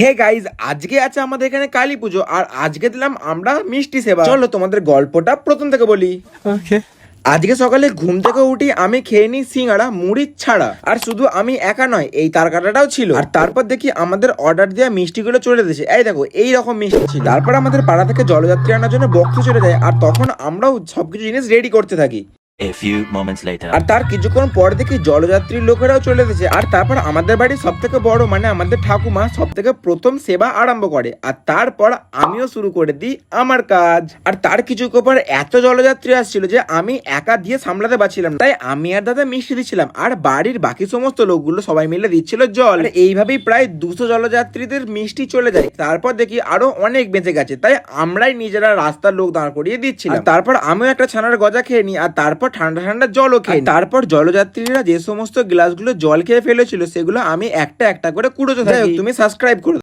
Hey guys, আজকে আছে আমাদের এখানে কালী পুজো আর আজকে দিলাম আমরা মিষ্টি সেবা। চলো তোমাদের গল্পটা প্রথম থেকে বলি। আজকে সকালে ঘুম থেকে উঠি আমি খেয়ে নিই সিঙ্গাড়া মুড়ি ছাড়া। আর শুধু আমি একা নয়, এই তারকাটাটাও ছিল। আর তারপর দেখি আমাদের অর্ডার দেওয়া মিষ্টিগুলো চলে এসেছে। এই দেখো, এই রকম মিষ্টি ছিল। তারপর আমাদের পাড়া থেকে জলযাত্রী আনার জন্য বক্স চলে যায়। আর তখন আমরাও সবকিছু জিনিস রেডি করতে থাকি। A few moments later. আর তার কিছুক্ষণ পর দেখি জলযাত্রীর লোকেরাও চলে এসেছে। আর তারপর আমাদের বাড়ির সব থেকে বড় মানে আমাদের ঠাকুমা সব থেকে প্রথম সেবা আরম্ভ করে। আর তারপর আমিও শুরু করে দিই আমার কাজ। আর তার কিছুক্ষণ পর এত জলযাত্রী আসছিল যে আমি একা দিয়ে সামলাতে পারছিলাম না। তাই আমি আর দাদা মিষ্টি দিচ্ছিলাম আর বাড়ির বাকি সমস্ত লোকগুলো সবাই মিলে দিচ্ছিল জল। আর এইভাবেই প্রায় 200 জলযাত্রীদের মিষ্টি চলে যায়। তারপর দেখি আরো অনেক বেঁচে গেছে, তাই আমরাই নিজেরা রাস্তার লোক দাঁড় করিয়ে দিচ্ছিলাম। তারপর আমিও একটা ছানার গজা খেয়ে নিই। আর তারপর ঠান্ডা ঠান্ডা জলও খেয়ে নিই। তারপর জলযাত্রীরা যে সমস্ত গ্লাসগুলো জল খেয়ে ফেলেছিল সেগুলো আমি একটা একটা করে কুড়োতে থাকি। তুমি সাবস্ক্রাইব করো।